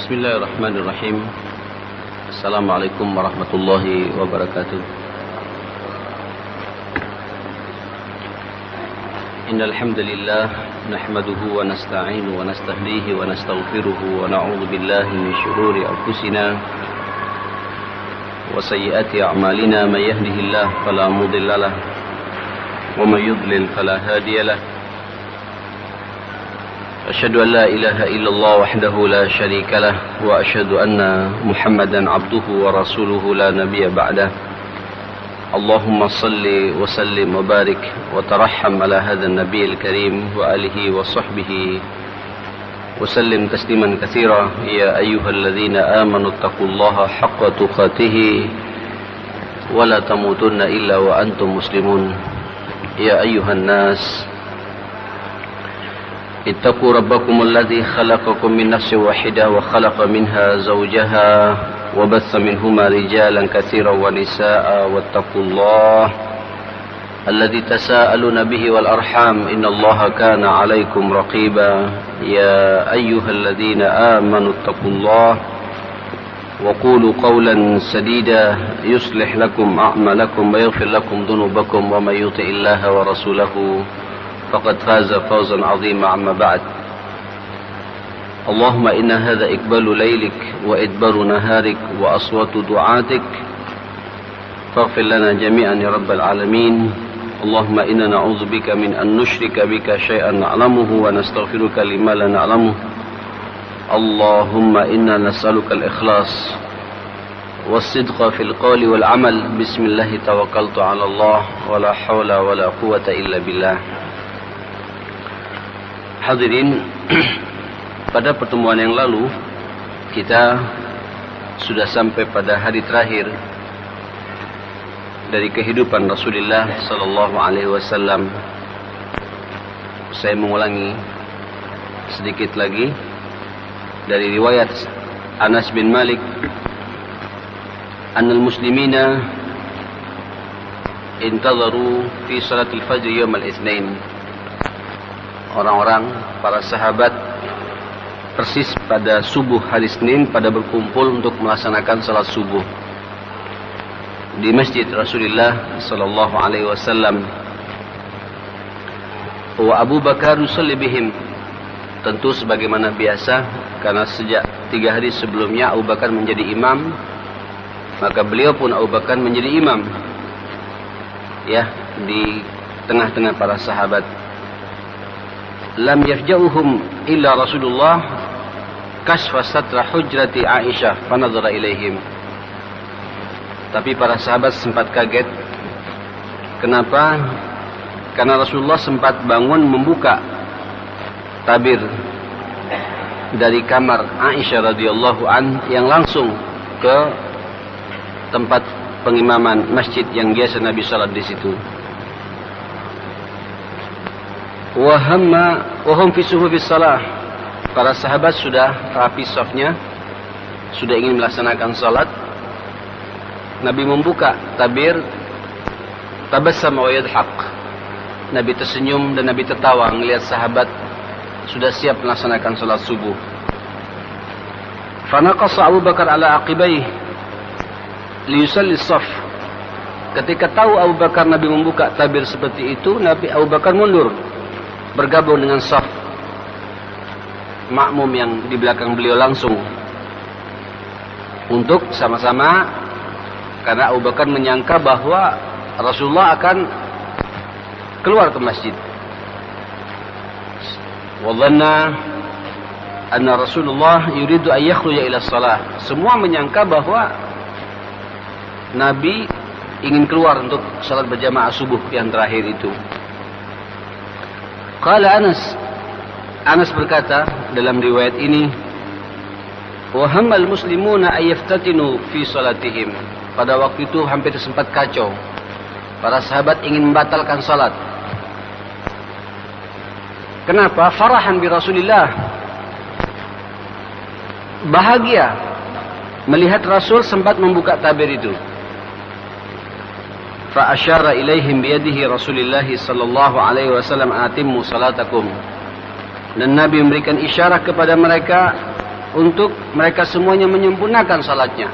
Bismillahirrahmanirrahim. Assalamualaikum warahmatullahi wabarakatuh. Innal hamdalillah nahmaduhu wa nasta'inuhu wa nastahdihi wa nastaghfiruhu wa na'udzu billahi min shururi anfusina wa sayyiati a'malina may yahdihillahu fala mudilla lahu wa may yudlil fala hadiya lahu. أشهد أن لا إله إلا الله وحده لا شريك له وأشهد أن محمدا عبده ورسوله لا نبي بعده. اللهم صل وسلم وبارك وترحم على هذا النبي الكريم وآله وصحبه وسلم تسليما كثيرا. يا أيها الذين آمنوا اتقوا الله حق تقاته ولا تموتن إلا وأنتم مسلمون. يا أيها الناس اتقوا ربكم الذي خلقكم من نفس واحدة وخلق منها زوجها وبث منهما رجالا كثيرا ونساء واتقوا الله الذي تساءلون به والأرحام إن الله كان عليكم رقيبا. يا أيها الذين آمنوا اتقوا الله وقولوا قولا سديدا يصلح لكم أعمالكم ويغفر لكم ذنوبكم ومن يطع الله ورسوله فقد فاز فوزا عظيما. أما بعد، اللهم إن هذا إقبال ليلك وإدبار نهارك وأصوات دعاتك فاغفر لنا جميعا يا رب العالمين. اللهم إنا نعوذ بك من أن نشرك بك شيئا نعلمه ونستغفرك لما لا نعلمه. اللهم إنا نسألك الإخلاص والصدق في القول والعمل. بسم الله توكلت على الله ولا حول ولا قوة إلا بالله. Hadirin, pada pertemuan yang lalu kita sudah sampai pada hari terakhir dari kehidupan Rasulullah sallallahu alaihi wasallam. Saya mengulangi sedikit lagi dari riwayat Anas bin Malik, annal muslimina intadharu fi salatil fajr yawm al-itsnain. Orang-orang, para sahabat persis pada subuh hari Senin pada berkumpul untuk melaksanakan salat subuh di masjid Rasulullah sallallahu alaihi wasallam. Wa Abu Bakar yusalli bihim. Tentu sebagaimana biasa, karena sejak 3 hari sebelumnya Abu Bakar menjadi imam, maka beliau pun Abu Bakar menjadi imam, ya, di tengah-tengah para sahabat. Lam yafja'uhum illa Rasulullah kasfa satra hujrati Aisyah fanadhara ilaihim. Tapi para sahabat sempat kaget. Kenapa? Karena Rasulullah sempat bangun membuka tabir dari kamar Aisyah radhiyallahu an yang langsung ke tempat pengimaman masjid yang biasa Nabi salat di situ. Wahum fi suhufis salah. Para sahabat sudah rapi safnya, sudah ingin melaksanakan salat. Nabi membuka tabir, tabassama wa yadhaq. Nabi tersenyum dan Nabi tertawa melihat sahabat sudah siap melaksanakan salat subuh. Fanaqasa Abu Bakar ala aqibayhi liyusalli as-saff. Ketika tahu Abu Bakar Nabi membuka tabir seperti itu, Abu Bakar mundur bergabung dengan saf makmum yang di belakang beliau langsung untuk sama-sama, karena Abu Bakar menyangka bahwa Rasulullah akan keluar ke masjid. Wa dhanna anna Rasulullah yuridu an yakhruja ila shalah. Semua menyangka bahwa Nabi ingin keluar untuk salat berjamaah subuh yang terakhir itu. Qala Anas berkata dalam riwayat ini, wa hammal muslimuna ayaftatinu fi salatihim. Pada waktu itu hampir sempat kacau. Para sahabat ingin membatalkan salat. Kenapa? Farahan bi Rasulillah. Bahagia melihat Rasul sempat membuka tabir itu. Fa asyara ilaihim biyadihi Rasulullah sallallahu alaihi wasallam atimmu salatakum. Dan Nabi memberikan isyarat kepada mereka untuk mereka semuanya menyempurnakan salatnya.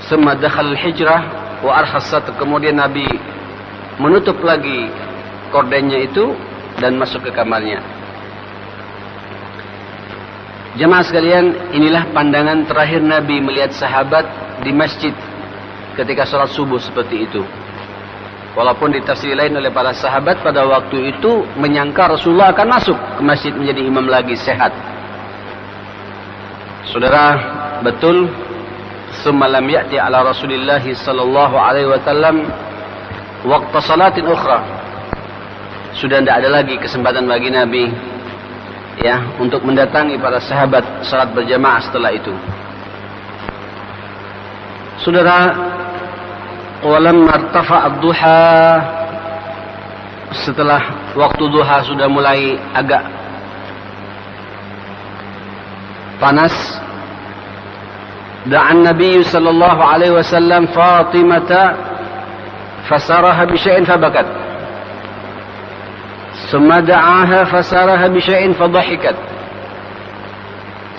Summa dakhal al-hijrah wa arkhasat, kemudian Nabi menutup lagi kordennya itu dan masuk ke kamarnya. Jemaah sekalian, inilah pandangan terakhir Nabi melihat sahabat di masjid ketika sholat subuh seperti itu. Walaupun ditafsir lain oleh para sahabat pada waktu itu menyangka Rasulullah akan masuk ke masjid menjadi imam lagi sehat. Saudara, betul, summa lam ya'ti ala Rasulillah sallallahu alaihi wasallam waqta salatin ukhra. Sudah tidak ada lagi kesempatan bagi Nabi ya untuk mendatangi para sahabat salat berjamaah setelah itu. Saudara, walamma irtafa'a ad-duha, setelah waktu duha sudah mulai agak panas, da'an Nabi sallallahu alaihi wasallam Fatimah fasaraha bi syai'in fabakat. Summa da'aha fasaraha bi syai'in fadhahikat.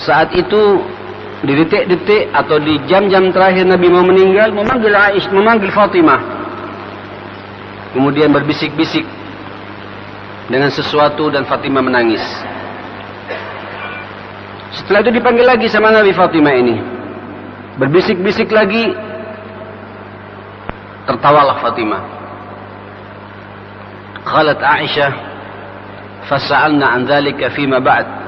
Saat itu di detik-detik atau di jam-jam terakhir Nabi mau meninggal, memanggil Fatimah. Kemudian berbisik-bisik dengan sesuatu dan Fatimah menangis. Setelah itu dipanggil lagi sama Nabi Fatimah ini. Berbisik-bisik lagi, tertawalah Fatimah. Qalat Aisyah, fasa'alna an dzalika fima ba'd.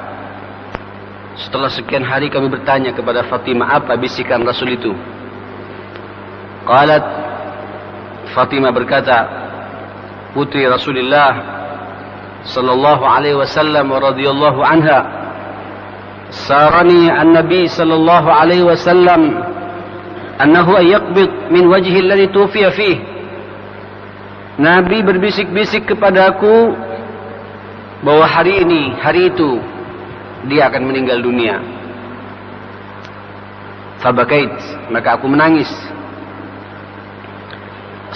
Setelah sekian hari kami bertanya kepada Fatimah, apa bisikan Rasul itu? Qalat, Fatimah berkata, putri Rasulullah sallallahu alaihi wasallam wa radhiyallahu anha, sarani an-nabi sallallahu alaihi wasallam annahu yaqbid min wajhi alladhi tufiya fihi. Nabi berbisik-bisik kepadaku bahwa hari ini, hari itu dia akan meninggal dunia. Fabakait, maka aku menangis.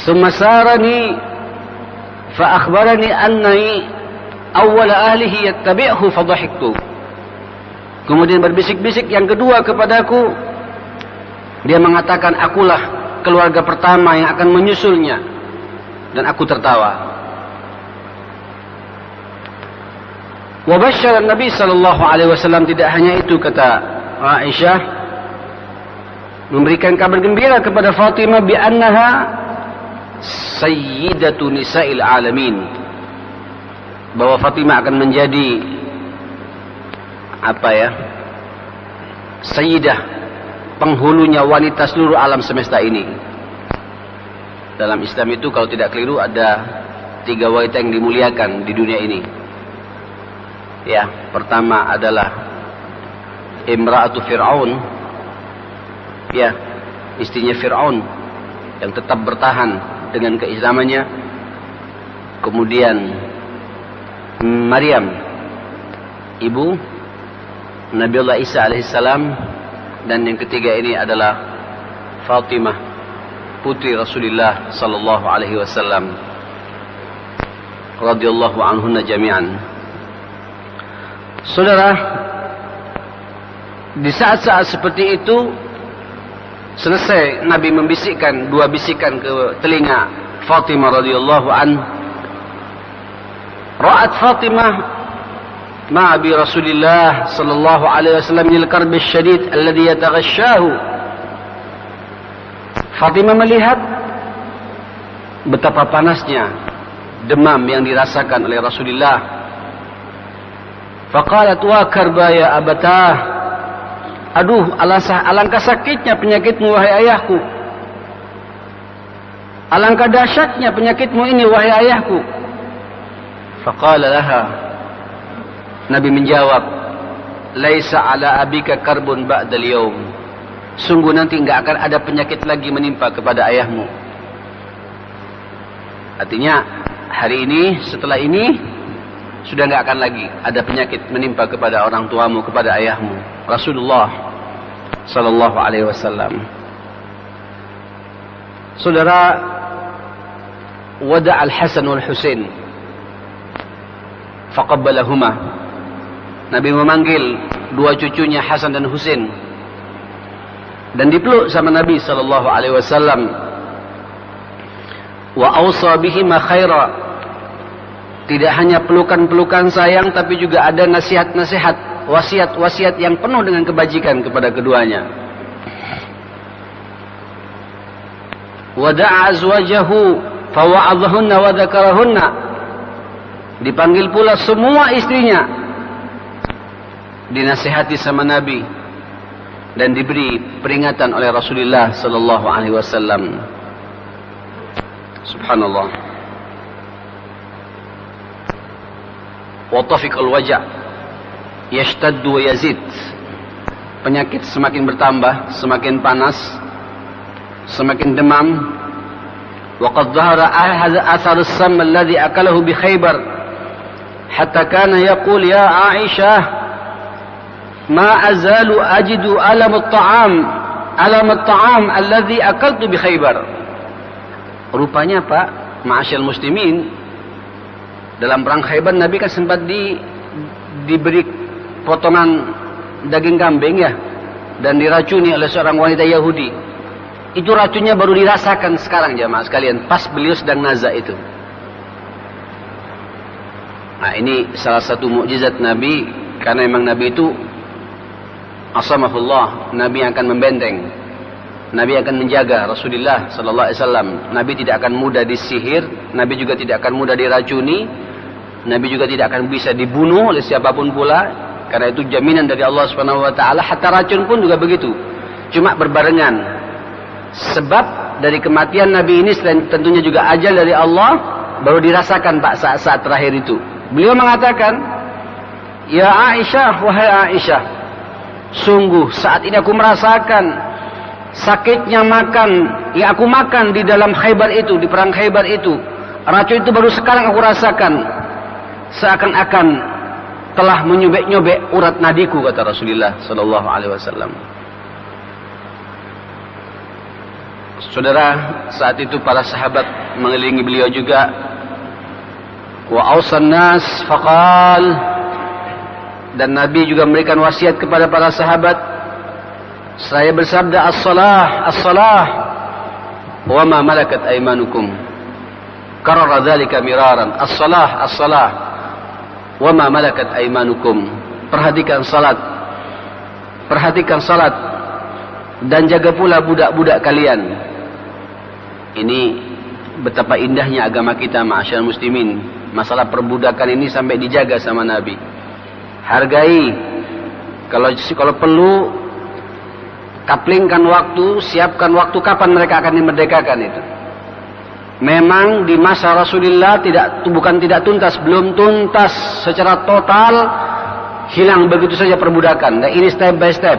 Summa sarani fa akhbarani annani awwal ahlihi yattabi'uhu fadhahiktu. Kemudian berbisik-bisik yang kedua kepadaku, dia mengatakan akulah keluarga pertama yang akan menyusulnya, dan aku tertawa. Wa basyara Nabi sallallahu alaihi wasallam, tidak hanya itu, kata Aisyah, memberikan kabar gembira kepada Fatimah bi annaha sayyidatu nisa'il alamin, bahwa Fatimah akan menjadi sayyidah, penghulunya wanita seluruh alam semesta ini. Dalam Islam itu kalau tidak keliru ada 3 wanita yang dimuliakan di dunia ini. Ya, pertama adalah Imra'atu Fir'aun, ya, istrinya Fir'aun yang tetap bertahan dengan keislamannya. Kemudian Maryam, ibu Nabiullah Isa alaihissalam, dan yang ketiga ini adalah Fatimah, putri Rasulullah sallallahu alaihi wasallam radhiyallahu anhunna jami'an. Saudara, di saat-saat seperti itu selesai Nabi membisikkan 2 bisikan ke telinga Fatimah radhiyallahu an. Ra'at Fatimah ma'a bi Rasulillah sallallahu alaihi wasallam min al-karb asy-syadid alladhi yataghashahu. Fatimah melihat betapa panasnya demam yang dirasakan oleh Rasulullah. Faqalat wa karba ya abatah. Aduh, alangkah sakitnya penyakitmu wahai ayahku. Alangkah dahsyatnya penyakitmu ini wahai ayahku. Faqala laha, Nabi menjawab, laisa ala abika karbun ba'dal yaum. Sungguh nanti enggak akan ada penyakit lagi menimpa kepada ayahmu. Artinya hari ini, setelah ini sudah enggak akan lagi ada penyakit menimpa kepada orang tuamu, kepada ayahmu. Rasulullah sallallahu alaihi wasallam. Saudara, wada' al-Hasan wal Husain faqabbalahuma. Nabi memanggil dua cucunya Hasan dan Husain, dan dipeluk sama Nabi sallallahu alaihi wasallam. Wa awsa bihima khaira. Tidak hanya pelukan-pelukan sayang, tapi juga ada nasihat-nasihat, wasiat-wasiat yang penuh dengan kebajikan kepada keduanya. Wa da'a azwajahu fawa'adhahunna wa dzakarahunna. Dipanggil pula semua istrinya, dinasihati sama Nabi, dan diberi peringatan oleh Rasulullah sallallahu alaihi wasallam. Subhanallah. Wa tafiqal waja' yashtaddu wa yazid. Penyakit semakin bertambah, semakin panas, semakin demam. Wa qad dhahara athar as-sam alladhi akalahu bi Khaybar. Hatta kana yaqul ya Aisyah ma azalu ajidu alam at-ta'am alladhi akaltu bi Khaybar. Rupanya Pak, ma'asyal muslimin, dalam perang Khaybar Nabi kan sempat diberi potongan daging kambing ya, dan diracuni oleh seorang wanita Yahudi. Itu racunnya baru dirasakan sekarang jamaah sekalian, pas beliau sedang nazak itu. Nah, ini salah satu mukjizat Nabi, karena memang Nabi itu asamahullah, Nabi akan membenteng, Nabi akan menjaga Rasulullah sallallahu alaihi wasallam. Nabi tidak akan mudah disihir, Nabi juga tidak akan mudah diracuni, Nabi juga tidak akan bisa dibunuh oleh siapapun pula, karena itu jaminan dari Allah Subhanahu wa taala. Hatta racun pun juga begitu, cuma berbarengan. Sebab dari kematian Nabi ini selain tentunya juga ajal dari Allah, baru dirasakan Pak saat-saat terakhir itu. Beliau mengatakan, ya Aisyah, wahai Aisyah, sungguh saat ini aku merasakan sakitnya makan yang aku makan di dalam Khaybar itu, di perang Khaybar itu. Racun itu baru sekarang aku rasakan, seakan-akan telah menyobek-nyobek urat nadiku, kata Rasulullah sallallahu alaihi wasallam. Saudara, saat itu para sahabat mengelilingi beliau juga. Wa awsan nas faqal, dan Nabi juga memberikan wasiat kepada para sahabat. Saya bersabda, as-salah, as-salah, wa ma malakat aymanukum. Karara dzalika miraran, as-salah, as-salah, wa ma malakat aymanukum. Perhatikan salat, perhatikan salat, dan jaga pula budak-budak kalian. Ini betapa indahnya agama kita, ma'asyar muslimin. Masalah perbudakan ini sampai dijaga sama Nabi. Hargai. Kalau perlu, kaplingkan waktu, siapkan waktu kapan mereka akan dimerdekakan itu. Memang di masa Rasulullah bukan tidak tuntas, belum tuntas secara total, hilang begitu saja perbudakan. Dan ini step by step.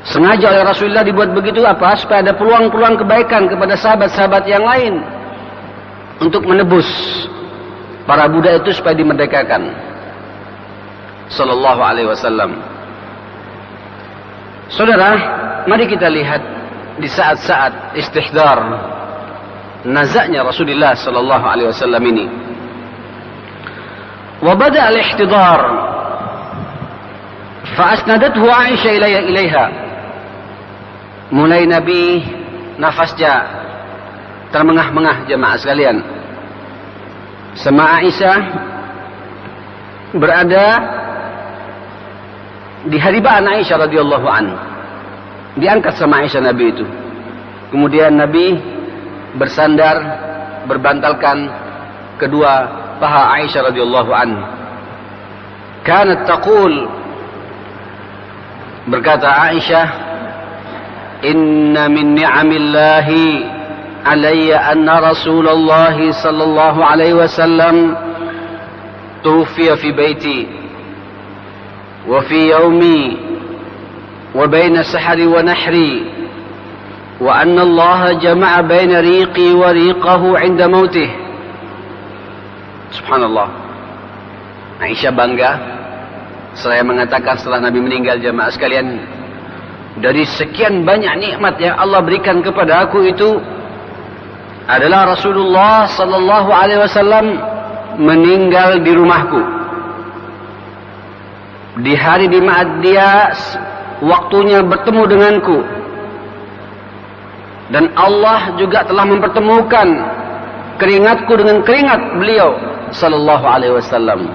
Sengaja oleh Rasulullah dibuat begitu apa? Supaya ada peluang-peluang kebaikan kepada sahabat-sahabat yang lain untuk menebus para budak itu supaya dimerdekakan. Sallallahu alaihi wasallam. Saudara, mari kita lihat di saat-saat istihdar nazaknya Rasulullah sallallahu alaihi wasallam ini. Wa bada al-ihtidar fa asnadathu Aisyah ilaiha. Mulai Nabi nafasnya termengah-mengah jemaah sekalian. Sama Aisyah berada di haribaan Aisyah radhiyallahu anha. Diangkat sama Aisyah Nabi itu. Kemudian Nabi bersandar, berbantalkan kedua paha Aisyah radhiyallahu anha. Kanat taqul, berkata Aisyah, inna min ni'amillahi alayya anna Rasulullah sallallahu alaihi wasallam tuwfiya fi baiti wa fi yaumi wa baina sahri wa nahri wa anna Allah jama'a baina riqi wa riqahu 'inda mautih. Subhanallah. Aisyah bangga. Saya mengatakan setelah Nabi meninggal, jemaah sekalian, dari sekian banyak nikmat yang Allah berikan kepada aku itu adalah Rasulullah sallallahu alaihi wasallam meninggal di rumahku. di hari di mana dia waktunya bertemu denganku, dan Allah juga telah mempertemukan keringatku dengan keringat beliau sallallahu alaihi wasallam.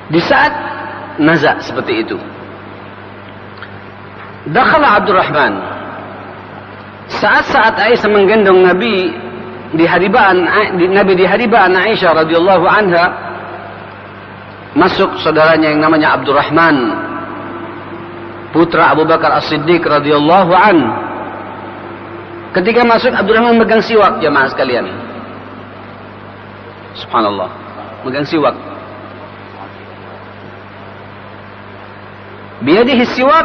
Di saat naza seperti itu, dakhala Abdurrahman, saat-saat Aisyah menggendong Nabi di haribaan Aisyah radhiyallahu anha, masuk saudaranya yang namanya Abdurrahman, putra Abu Bakar As-Siddiq radhiyallahu an. Ketika masuk, Abdurrahman megang siwak, jamaah sekalian. Subhanallah, megang siwak. Biyadihi siwak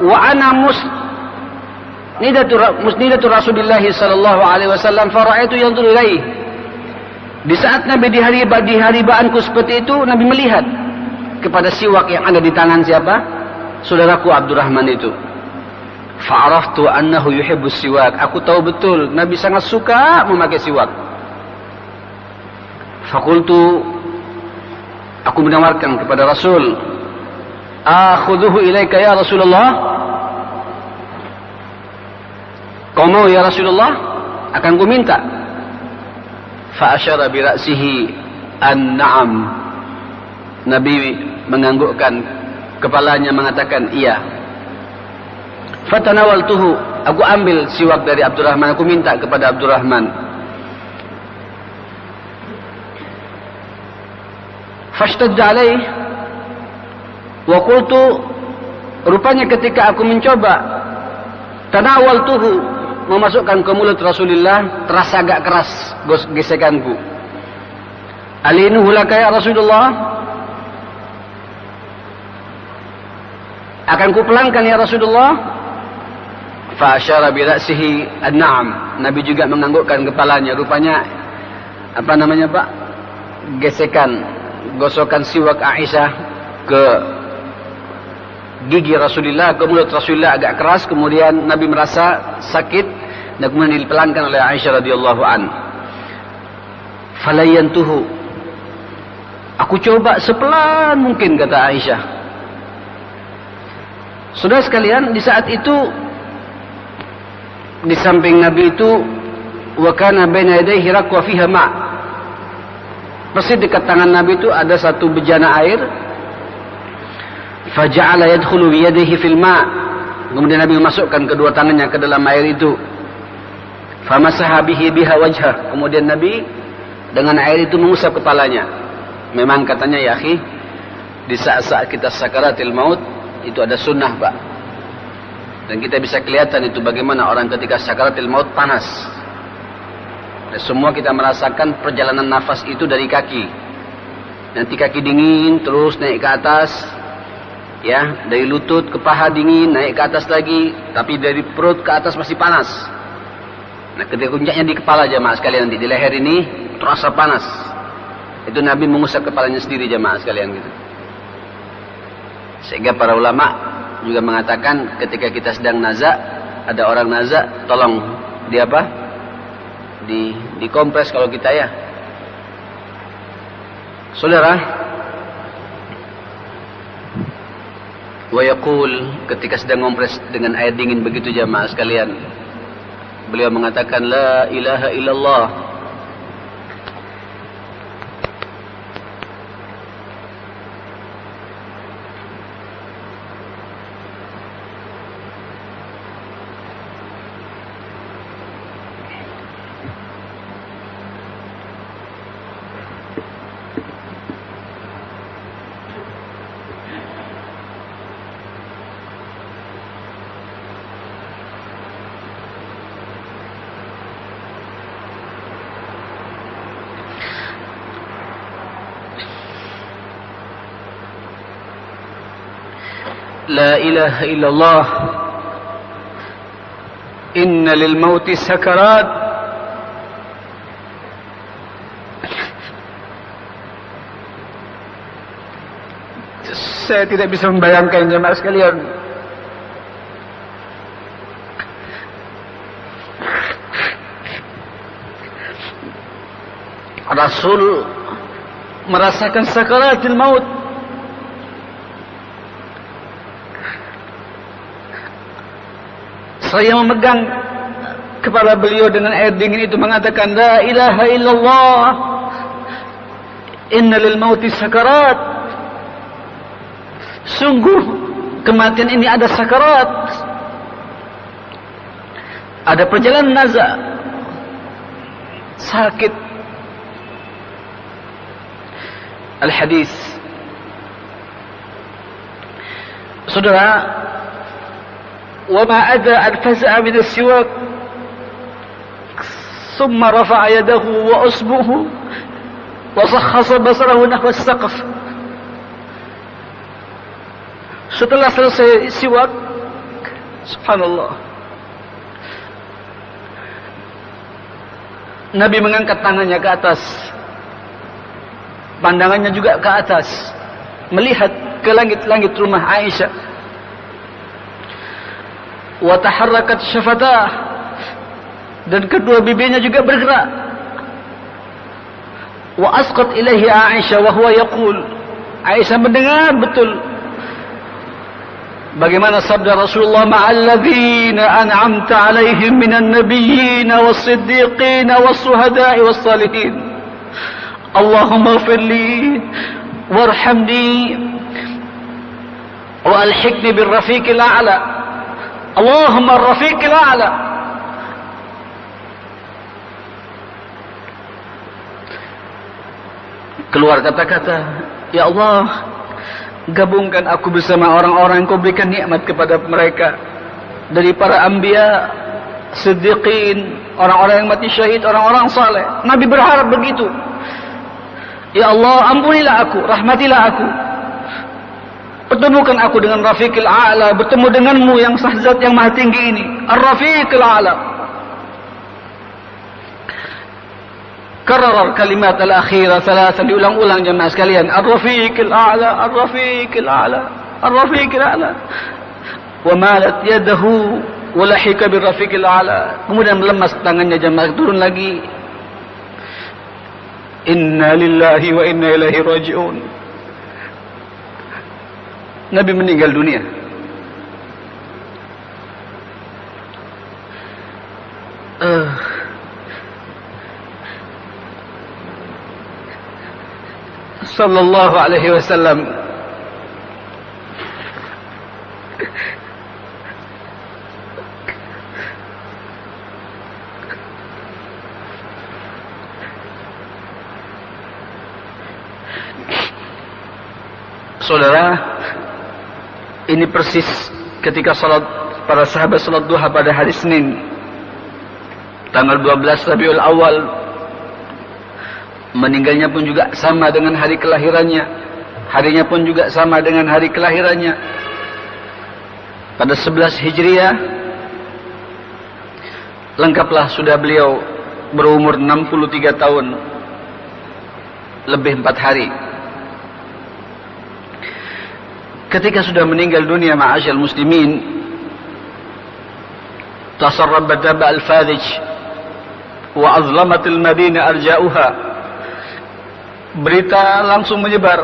wa ana musnidatu Rasulillah sallallahu alaihi wasallam fara'aitu yanzuru ilaih. Di saat Nabi di haribaanku seperti itu, Nabi melihat kepada siwak yang ada di tangan siapa? Saudaraku Abdurrahman itu. Fa'araftu annahu yuhibbus siwak. Aku tahu betul Nabi sangat suka memakai siwak. Fakultu, aku menawarkan kepada Rasul, akhudhuhu ilaika ya Rasulullah. Kau mau ya Rasulullah? Akan ku minta. Fa'asyara bi ra'sihi an-na'am. Nabi menganggukkan kepalanya mengatakan iya. Fatanawaltuhu, aku ambil siwak dari Abdurrahman, aku minta kepada Abdurrahman. Fashtadda alaih wa qultu, rupanya ketika aku mencoba tanawaltuhu, memasukkan ke mulut Rasulullah, terasa agak keras gesekanku. Alinuhu laka ya Rasulullah, akan ku pelankan ya Rasulullah. Fa asyara bi ra'sihi an-na'am. Nabi juga menganggukkan kepalanya, rupanya apa namanya Pak? Gosokan siwak Aisyah ke gigi Rasulullah, ke mulut Rasulullah agak keras, kemudian Nabi merasa sakit dan kemudian dipelankan oleh Aisyah radhiyallahu an. Falayantuhu, aku coba sepelan mungkin, kata Aisyah. Saudara sekalian, di saat itu di samping Nabi itu, wa kana baina yadayhi raqwa fiha ma'. Persis dekat tangan Nabi itu ada satu bejana air. Faja'ala yadkhulu bi yadihi fil ma'. Kemudian Nabi memasukkan kedua tangannya ke dalam air itu. Famasaha biha wajhah. Kemudian Nabi dengan air itu mengusap kepalanya. Memang katanya ya akhi, di saat-saat kita sakaratil maut itu ada sunnah Pak. Dan kita bisa kelihatan itu bagaimana orang ketika sakaratil maut panas. Dan semua kita merasakan perjalanan nafas itu dari kaki. Nanti kaki dingin, terus naik ke atas. Ya, dari lutut ke paha dingin, naik ke atas lagi. Tapi dari perut ke atas masih panas. Nah, ketika puncaknya di kepala jamaah sekalian, nanti di leher ini terasa panas. Itu Nabi mengusap kepalanya sendiri jamaah sekalian gitu. Sehingga para ulama juga mengatakan ketika kita sedang naza, ada orang naza, tolong di apa? Dikompres kalau kita ya. Saudara, wa yaqul, ketika sedang ngompres dengan air dingin begitu jamaah sekalian, beliau mengatakan la ilaha illallah. La ilaha illallah, inna lil mauti sakarat. Saya tidak bisa membayangkan jemaah sekalian. Rasul merasakan sakaratul maut. Saya memegang kepala beliau dengan air dingin itu, mengatakan, La ilaha illallah, inna lil mauti sakarat. Sungguh kematian ini ada sakarat, ada perjalanan nazak, sakit. Al-hadis. Saudara, wa ma ada al-faza'a min as-siwak thumma rafa'a yadahu wa usbuhu wa sakhkhasa basarahu nahwa as-saqf. Setelah selesai siwak, subhanallah, Nabi mengangkat tangannya ke atas, pandangannya juga ke atas, melihat ke langit-langit rumah Aisyah. Wa taharrakat syafatah, dan kedua bibirnya juga bergerak. Wa asqat ilaihi Aisyah wa huwa yaqul. Aisyah mendengar betul bagaimana sabda Rasulullah, ma'alladzina an'amta alaihim minan nabiyyin was-siddiqin was-suhada'i was-salihin. Allahumma ighfirli warhamni wa alhiqni bir-rafiqil a'la. Allahumma ar-rafiqil a'la. Keluar kata-kata, ya Allah, gabungkan aku bersama orang-orang yang kau berikan nikmat kepada mereka, dari para anbiya, siddiqin, orang-orang yang mati syahid, orang-orang saleh. Nabi berharap begitu. Ya Allah, ampunilah aku, rahmatilah aku, pertemukan aku dengan Rafiqil A'la, bertemu denganmu yang sahzat yang maha tinggi ini, Ar-Rafiqil A'la. Karar kalimat al-akhirah thalathan, diulang-ulang jemaah sekalian, Ar-Rafiqil A'la, Ar-Rafiqil A'la, Ar-Rafiqil A'la. Wa malat yadahu wa lahika bir-Rafiqil A'la. Kemudian melemas tangannya jemaah, turun lagi. Inna lillahi wa inna ilaihi raji'un. Nabi meninggal dunia. Sallallahu alaihi wasallam. Saudara, ini persis ketika para sahabat salat duha pada hari Senin tanggal 12 Rabiul Awal. Meninggalnya pun juga sama dengan hari kelahirannya, harinya pun juga sama dengan hari kelahirannya. Pada 11 Hijriah, lengkaplah sudah beliau berumur 63 tahun lebih 4 hari. Ketika sudah meninggal dunia, ma'asyal muslimin, tasarrabat daba al-fadij wa azlamatil madinah arja'uha. Berita langsung menyebar,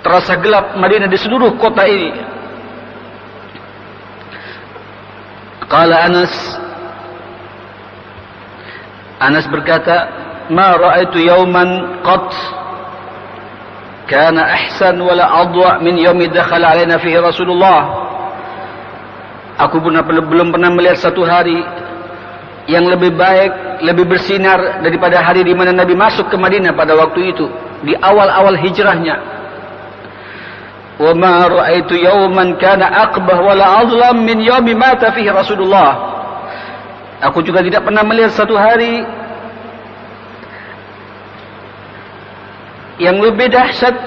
terasa gelap Madinah di seluruh kota ini. Qala Anas berkata, ma ra'aitu yawman qat kana ahsan wala adwa min yawmi dakhala alaina fihi Rasulullah. Aku pun belum pernah melihat satu hari yang lebih baik, lebih bersinar daripada hari di mana Nabi masuk ke Madinah pada waktu itu, di awal-awal hijrahnya. Wa ma ra'aitu yawman kana aqbah wala azlam min yawmi mata fihi Rasulullah. Aku juga tidak pernah melihat satu hari yang lebih dahsyat,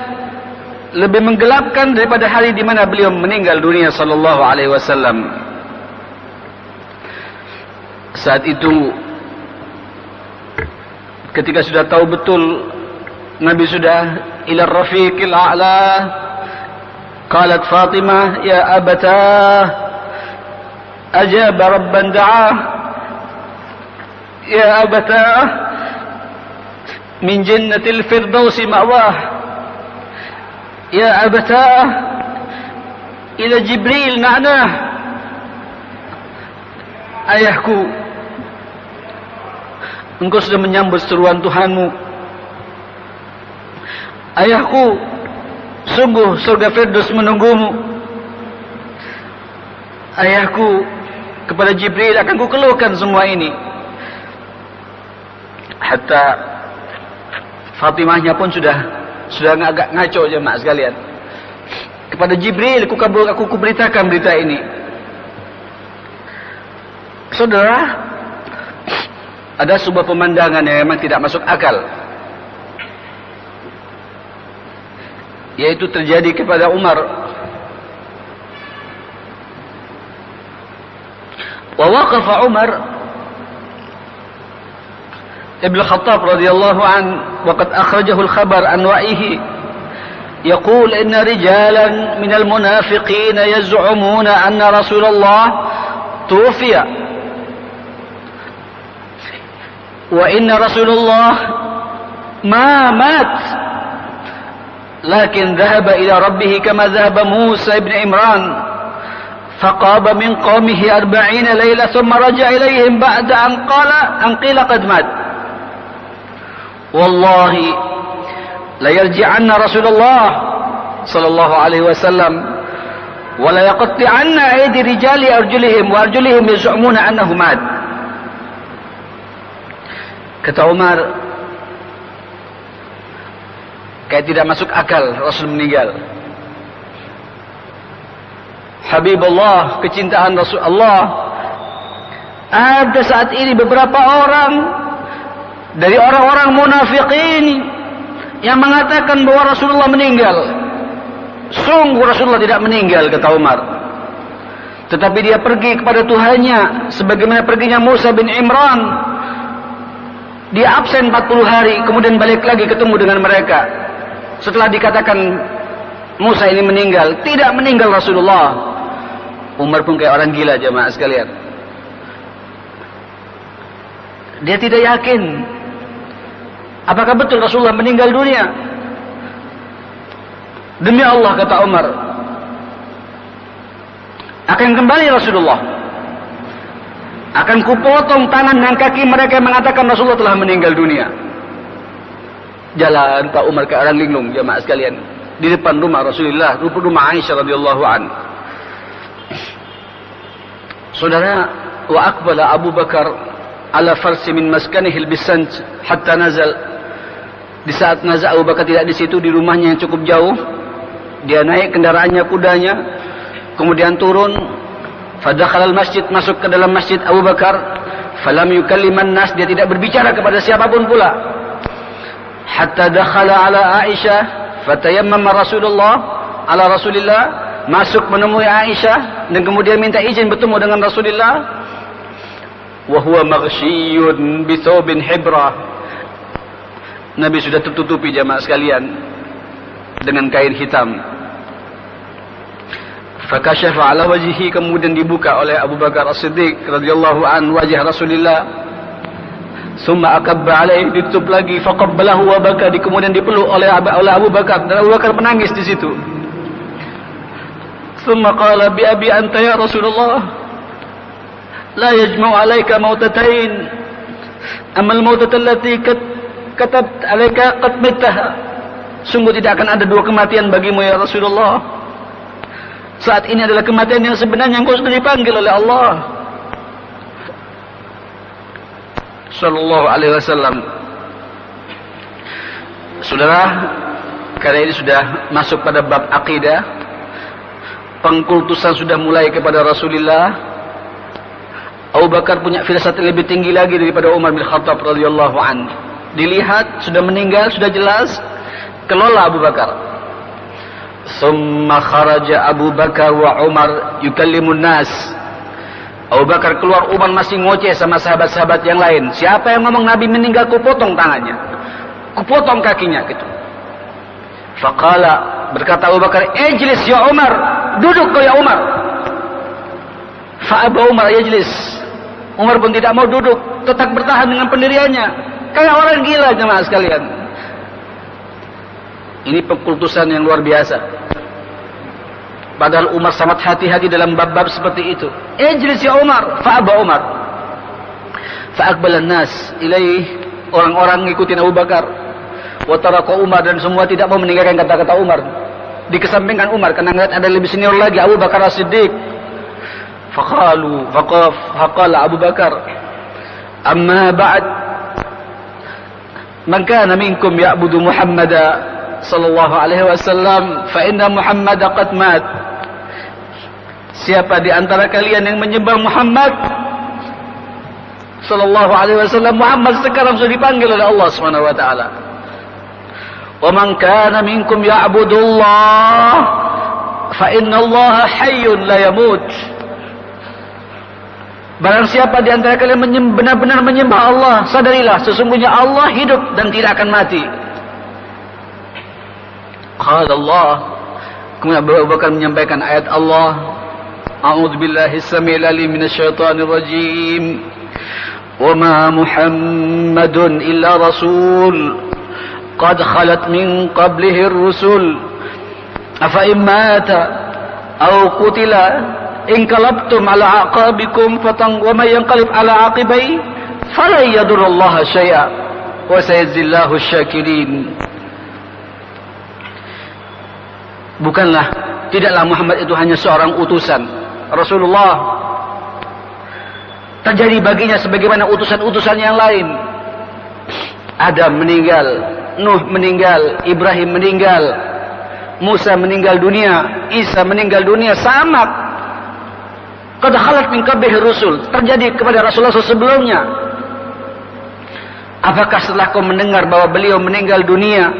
lebih menggelapkan daripada hari di mana beliau meninggal dunia sallallahu alaihi wasallam. Saat itu, ketika sudah tahu betul Nabi sudah ila Rafiqil A'la, qalat Fatimah, ya abatah, ajaba rabban da'ah, ya abatah, min jannatil firdausi ma'wah, ya abatah, ila Jibril na'nah, ayahku, engkau sudah menyambut seruan Tuhanmu. Ayahku, sungguh surga Firdaus menunggumu. Ayahku, kepada Jibril akan kukeluhkan semua ini. Hatta Fatimahnya pun sudah agak ngaco jemaah sekalian. Kepada Jibril aku beritakan berita ini. Saudara, ada sebuah pemandangan yang memang tidak masuk akal, yaitu terjadi kepada Umar. Wa waqafa Umar Ibn Khattab radhiyallahu an wa qad akhrajahu al-khabar an wa'ihi yaqul inna rijalan min al-munafiqin yaz'umuna anna Rasulullah tuwfiya wa inna Rasulullah ma mat لكن ذهب إلى ربه كما ذهب موسى بن عمران فقام من قومه 40 ليلة ثم رجع إليهم بعد أن قيل قد مات والله ليرجعن رسول الله صلى الله عليه وسلم ولا يقطعن أيدي رجال أرجلهم وأرجلهم يزعمون أنه مات. Kata Umar, kayak tidak masuk akal Rasul meninggal. Habibullah, kecintaan Rasulullah. Ada saat ini beberapa orang dari orang-orang munafikin yang mengatakan bahwa Rasulullah meninggal. Sungguh Rasulullah tidak meninggal, kata Umar. Tetapi dia pergi kepada Tuhannya sebagaimana perginya Musa bin Imran. Dia absen 40 hari, kemudian balik lagi ketemu dengan mereka. Setelah dikatakan Musa ini meninggal, tidak meninggal Rasulullah. Umar pun kayak orang gila jemaah sekalian. Dia tidak yakin apakah betul Rasulullah meninggal dunia. Demi Allah, kata Umar, akan kembali Rasulullah. Akan kupotong tangan dan kaki mereka yang mengatakan Rasulullah telah meninggal dunia. Jalan Pak Umar ke arah linglung jemaah sekalian, di depan rumah Rasulullah, rumah Aisyah radhiyallahu an. Saudara, wa aqbala Abu Bakar ala farsi min maskanihi al-Bisant hatta nazal. Di saat nazal Abu Bakar tidak di situ, di rumahnya yang cukup jauh, dia naik kendaraannya, kudanya, kemudian turun. Fadakhala al-masjid, masuk ke dalam masjid Abu Bakar. Falam yukalliman nas, dia tidak berbicara kepada siapapun pula. Hatta dakhala ala Aisyah fatayammama Rasulullah ala Rasulillah, masuk menemui Aisyah dan kemudian minta izin bertemu dengan Rasulullah. Wa huwa maghsyiyun bi thawbin hibra. Nabi sudah tertutupi jamaah sekalian dengan kain hitam. Fakashafa ala wajhihi, kemudian dibuka oleh Abu Bakar As-Siddiq radhiyallahu an wajah Rasulullah. Summa akabba alaihi, ditutup lagi. Faqabbalahu wa baka, kemudian dipeluk oleh Abu Bakar, dan Abu Bakar menangis di situ. Summa qala bi abi anta ya Rasulullah, la yajma'u alayka mautatain, amal mautata allati katabt alayka qad mittaha. Sungguh tidak akan ada dua kematian bagimu ya Rasulullah. Saat ini adalah kematian yang sebenarnya, engkau sudah dipanggil oleh Allah sallallahu alaihi wasallam. Saudara, karena ini sudah masuk pada bab akidah, pengkultusan sudah mulai kepada Rasulullah. Abu Bakar punya firasat lebih tinggi lagi daripada Umar bin Khattab radhiyallahu an. Dilihat sudah meninggal, sudah jelas, kelola Abu Bakar. Summa kharaja Abu Bakar wa Umar yukallimun nas. Abu Bakar keluar, Umar masih ngoceh sama sahabat-sahabat yang lain. Siapa yang ngomong Nabi meninggal, kupotong tangannya, kupotong kakinya gitu. Faqala, berkata Abu Bakar, ijlis ya Umar, duduk kau ya Umar. Fa'aba Umar yajlis. Umar pun tidak mau duduk, tetap bertahan dengan pendiriannya. Kayak orang gila jemaah sekalian. Ini pengkultusan yang luar biasa. Padahal Umar sangat hati-hati dalam bab-bab seperti itu. Ijlis ya Umar, fa'aba Umar. Fa'aqbalan nas ilaih, orang-orang ngikutin Abu Bakar. Wa taraka Umar, dan semua tidak mau meninggalkan kata-kata Umar. Dikesampingkan Umar karena ngeliat ada lebih senior lagi, Abu Bakar As-Siddiq. Faqala Abu Bakar, amma ba'd, man kana minkum ya'budu Muhammada sallallahu alaihi wasallam fa inna Muhammada qad mat. Siapa di antara kalian yang menyembah Muhammad sallallahu alaihi wasallam, Muhammad sekarang sudah dipanggil oleh Allah Subhanahu wa taala. Wa man kana minkum ya'budullah fa inna Allah hayyun la yamut. Barang siapa di antara kalian benar-benar menyembah Allah, sadarilah sesungguhnya Allah hidup dan tidak akan mati. Qala Allah, kemudian Abu Bakar menyampaikan ayat Allah, A'udzu billahi as-sami'il 'alim minasyaitonir rajim. Wa ma Muhammadun illa rasul qad khalat min qablihi ar-rusul afa in mata aw qutila inqalabtum ala aqabikum wa may yanqalib ala aqibai fala yadurrullaha syai'a wa sayajzillahu asy-syakirin. Bukanlah, tidaklah Muhammad itu hanya seorang utusan Rasulullah. Terjadi baginya sebagaimana utusan-utusan yang lain. Adam meninggal, Nuh meninggal, Ibrahim meninggal, Musa meninggal dunia, Isa meninggal dunia, sama. Qad khalat min qablihi rusul, terjadi kepada Rasulullah sebelumnya. Apakah setelah kau mendengar bahwa beliau meninggal dunia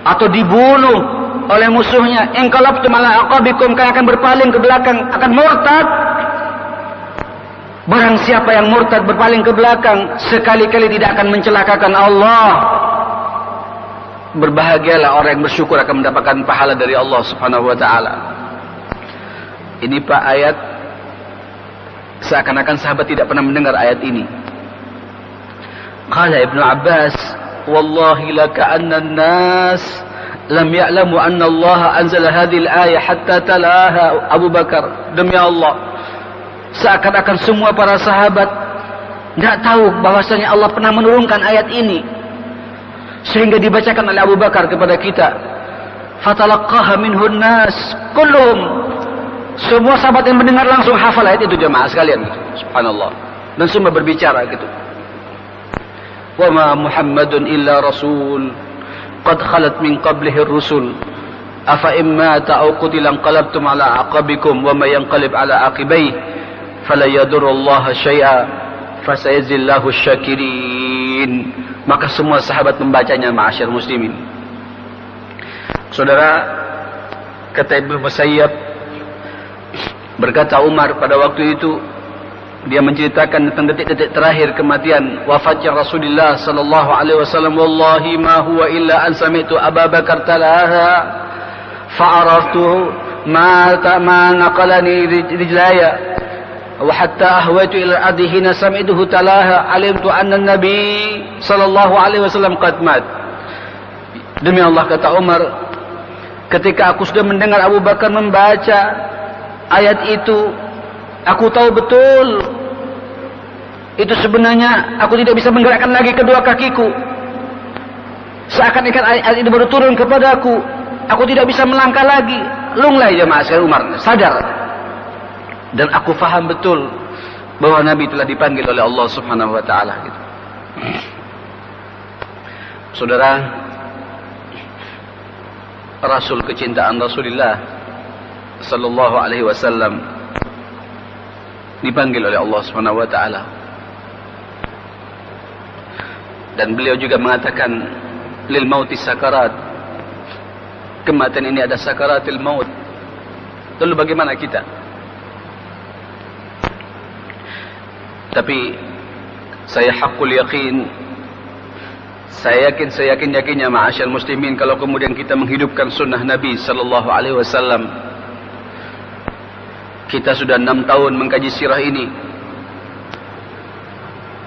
atau dibunuh oleh musuhnya, inqalabtum ala aqabikum, kalian akan berpaling ke belakang, akan murtad? Barang siapa yang murtad berpaling ke belakang, sekali-kali tidak akan mencelakakan Allah. Berbahagialah orang yang bersyukur akan mendapatkan pahala dari Allah Subhanahu wa taala. Ini Pak ayat, seakan-akan sahabat tidak pernah mendengar ayat ini. Qala Ibnu Abbas, wallahi laka'anna an-nas lam ya'lamu anna Allah anzala hadhihi al-ayah hatta talaha Abu Bakar. Demi Allah, seakan-akan semua para sahabat tidak tahu bahwasanya Allah pernah menurunkan ayat ini sehingga dibacakan oleh Abu Bakar kepada kita. Fatalaqaha minhun nas kulluhum. Semua sahabat yang mendengar langsung hafal ayat itu, jemaah sekalian. Subhanallah. Dan semua berbicara gitu. Wa ma Muhammadun illa rasul qad khalat min qablihi ar-rusul afa in mata aw qutila inqalabtum ala aqabikum wa may yanqalib ala aqibai fala yadurrullaha syai'a fasayajzillahu asy-syakirin. Maka semua sahabat membacanya, ma'asyar muslimin. Saudara, kata Ibnu Musayyab, berkata Umar pada waktu itu, dia menceritakan tentang detik-detik terakhir kematian wafatnya Rasulullah sallallahu alaihi wasallam, wallahi ma huwa illa an sami'tu Abu Bakar talaha fa'araftu ma naqalani rijlaya wa hatta ahwaitu ila al-ardi hina sami'tuhu talaha alimtu anna an-nabi sallallahu alaihi wasallam qad mat. Demi Allah, kata Umar, ketika aku sudah mendengar Abu Bakar membaca ayat itu, aku tahu betul itu sebenarnya aku tidak bisa menggerakkan lagi kedua kakiku. Seakan-akan ayat itu baru turun kepadaku, aku tidak bisa melangkah lagi. Lunglai jemaah sekalian, Umar sadar. Dan aku faham betul bahwa Nabi telah dipanggil oleh Allah Subhanahu wa taala gitu. Saudara, Rasul kecintaan Rasulullah sallallahu alaihi wasallam dipanggil oleh Allah Subhanahu wa taala. Dan beliau juga mengatakan lil mauti sakarat. Kematian ini ada sakaratil maut. Lalu bagaimana kita? Tapi saya hakul yakin, saya yakin-yakinnya ma'asyar muslimin, kalau kemudian kita menghidupkan sunnah Nabi sallallahu alaihi wasallam. Kita sudah 6 tahun mengkaji sirah ini.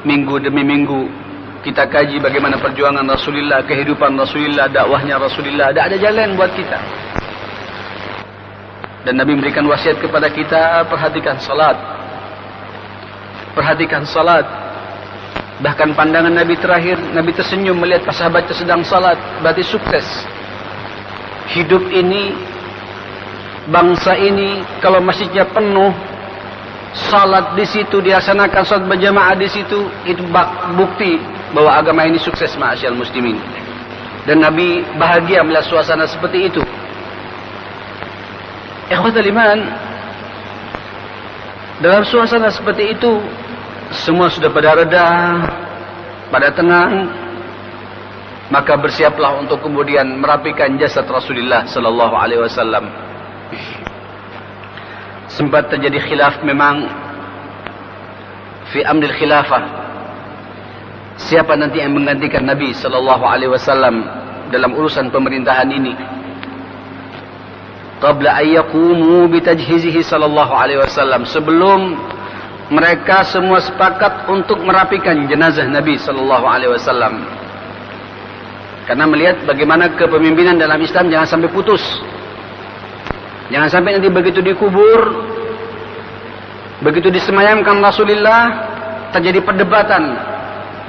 Minggu demi minggu kita kaji bagaimana perjuangan Rasulullah, kehidupan Rasulullah, dakwahnya Rasulullah. Tidak ada jalan buat kita. Dan Nabi memberikan wasiat kepada kita, perhatikan salat. Perhatikan salat. Bahkan pandangan Nabi terakhir, Nabi tersenyum melihat sahabatnya sedang salat. Berarti sukses. Hidup ini, bangsa ini, kalau masjidnya penuh, salat di situ, dilaksanakan salat berjamaah di situ, itu bukti bahwa agama ini sukses, ma'asyal muslimin. Dan Nabi bahagia melihat suasana seperti itu. Ikhwatul iman, dalam suasana seperti itu, semua sudah pada reda, pada tenang, maka bersiaplah untuk kemudian merapikan jasad Rasulullah sallallahu alaihi wasallam. Sempat terjadi khilaf memang fi amril khilafah. Siapa nanti yang menggantikan Nabi sallallahu alaihi wasallam dalam urusan pemerintahan ini? Qabla ayyaqumu bitajhizihi sallallahu alaihi wasallam, sebelum mereka semua sepakat untuk merapikan jenazah Nabi sallallahu alaihi wasallam. Karena melihat bagaimana kepemimpinan dalam Islam jangan sampai putus. Jangan sampai nanti begitu dikubur, begitu disemayamkan Rasulullah, terjadi perdebatan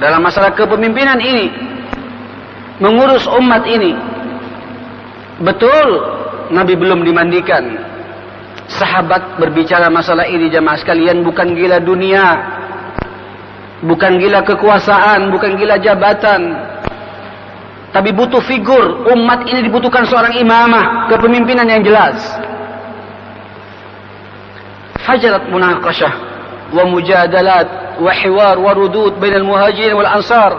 dalam masalah kepemimpinan ini, mengurus umat ini. Betul Nabi belum dimandikan. Sahabat berbicara masalah ini, jamaah sekalian, bukan gila dunia, bukan gila kekuasaan, bukan gila jabatan, tapi butuh figur. Umat ini dibutuhkan seorang imamah, kepemimpinan yang jelas. Fajarat munaqashah wa mujadalat wa hiwar wa rudud bainal muhajirin wal ansar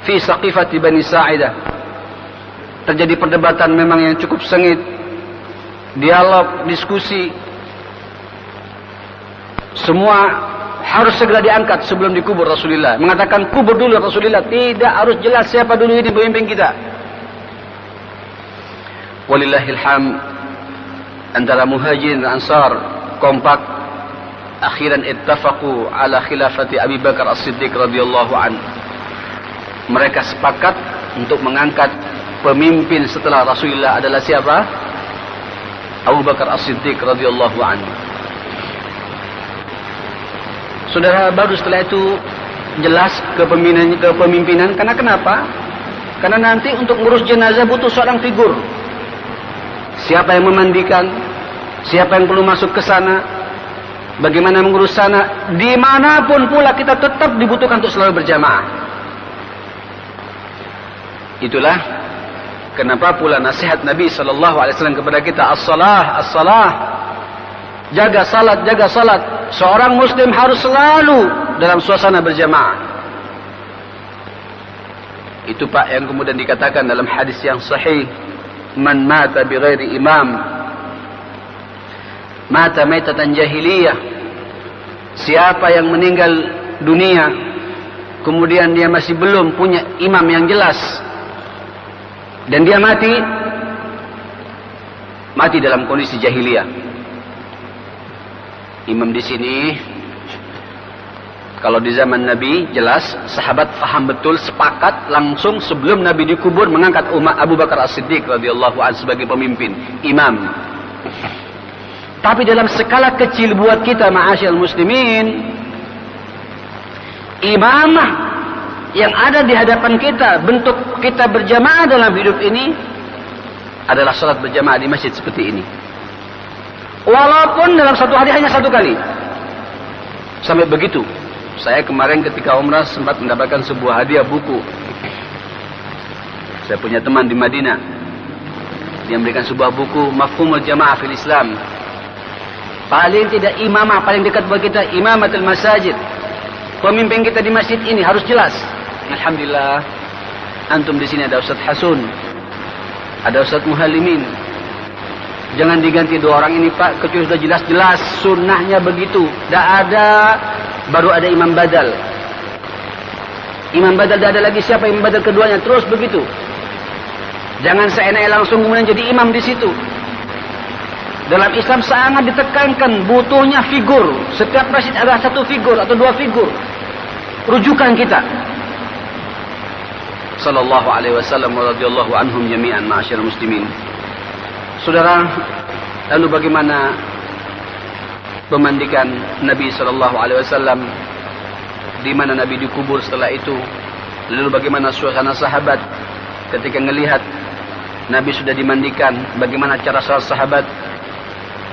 fi saqifati Bani Sa'idah. Terjadi perdebatan memang yang cukup sengit, dialog, diskusi. Semua harus segera diangkat sebelum dikubur Rasulullah. Mengatakan kubur dulu Rasulullah, tidak, harus jelas siapa dulu ini pemimpin kita. Walillahil hamd, antara muhajirin dan ansar kompak, akhiran ittafaqu ala khilafati Abi Bakar As-Siddiq radhiyallahu an. Mereka sepakat untuk mengangkat pemimpin setelah Rasulullah adalah siapa? Abu Bakar As-Siddiq radhiyallahu anhu. Saudara, baru setelah itu jelas kepemimpinan. Karena kenapa? Karena nanti untuk ngurus jenazah butuh seorang figur. Siapa yang memandikan? Siapa yang perlu masuk ke sana? Bagaimana mengurus sana? Dimanapun pula kita tetap dibutuhkan untuk selalu berjamaah. Itulah kenapa pula nasihat Nabi sallallahu alaihi wasallam kepada kita, as-salah, as-salah. Jaga salat, jaga salat. Seorang muslim harus selalu dalam suasana berjamaah. Itu Pak yang kemudian dikatakan dalam hadis yang sahih, man mata bighairi imam mata maitatan jahiliyah. Siapa yang meninggal dunia kemudian dia masih belum punya imam yang jelas, dan dia mati dalam kondisi jahiliyah. Imam di sini, kalau di zaman Nabi jelas sahabat faham betul, sepakat langsung sebelum Nabi dikubur mengangkat Abu Bakar As-Siddiq radhiyallahu anhu sebagai pemimpin, imam. Tapi dalam skala kecil buat kita, ma'asyal muslimin, imamah yang ada di hadapan kita, bentuk kita berjamaah dalam hidup ini adalah salat berjamaah di masjid seperti ini. Walaupun dalam satu hari hanya satu kali. Sampai begitu, saya kemarin ketika umrah sempat mendapatkan sebuah hadiah buku. Saya punya teman di Madinah, dia memberikan sebuah buku Mafhumul Jamaah fil Islam. Paling tidak imamah paling dekat buat kita, imamatul masajid. Pemimpin kita di masjid ini harus jelas. Alhamdulillah, antum di sini ada Ustaz Hasun, ada Ustaz Muhalimin. Jangan diganti dua orang ini Pak, kecuali sudah jelas-jelas sunnahnya begitu. Tidak ada, baru ada imam badal. Imam badal tidak ada lagi, siapa imam badal keduanya, terus begitu. Jangan seenaknya langsung kemudian jadi imam di situ. Dalam Islam sangat ditekankan butuhnya figur. Setiap masjid ada satu figur atau dua figur rujukan kita. Sallallahu alaihi wasallam wa radhiyallahu anhum jami'an, ma'asyiral muslimin. Saudara, Lalu bagaimana pemandikan Nabi sallallahu alaihi wasallam, di mana Nabi dikubur setelah itu? Lalu bagaimana suasana sahabat ketika melihat Nabi sudah dimandikan? Bagaimana cara sahabat?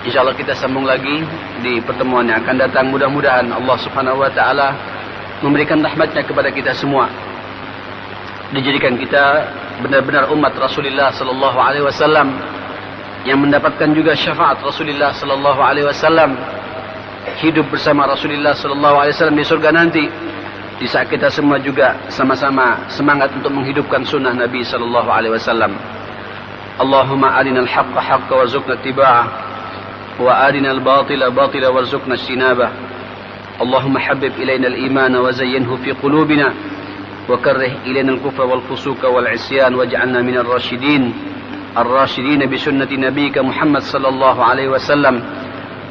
Insyaallah kita sambung lagi di pertemuan yang akan datang. Mudah-mudahan Allah Subhanahu wa taala memberikan rahmatnya kepada kita semua, dijadikan kita benar-benar umat Rasulullah sallallahu alaihi wasallam yang mendapatkan juga syafaat Rasulullah sallallahu alaihi wasallam, hidup bersama Rasulullah sallallahu alaihi wasallam di surga nanti, di saat kita semua juga sama-sama semangat untuk menghidupkan sunnah Nabi sallallahu alaihi wasallam. Allahumma arinal haqqa haqqa warzuqna ittiba'ah wa arinal batila batila warzuqna ijtinabah. Allahumma habbib ilayna al-iman wa zayyinhu fi qulubina wa karrih ilayna al-kufra wal fusuqa wal isyan waj'alna minal rasyidin ar-rasyidin bi sunnati nabiyyika Muhammad sallallahu alaihi wasallam.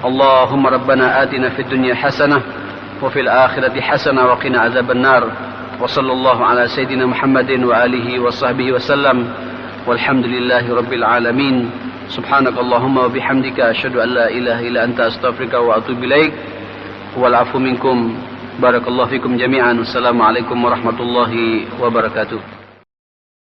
Allahumma rabbana atina fid dunya hasanah wa fil akhirati hasanah wa qina adzaban nar. Wa sallallahu ala sayidina Muhammadin wa alihi wa sahbihi wasallam. Walhamdulillahi rabbil alamin. Subhanakallahumma wa bihamdika asyhadu an la ilaha illa anta astaghfiruka wa atubu ilaik. Wal afu minkum. Barakallahu fikum jami'an. Wassalamualaikum warahmatullahi wabarakatuh.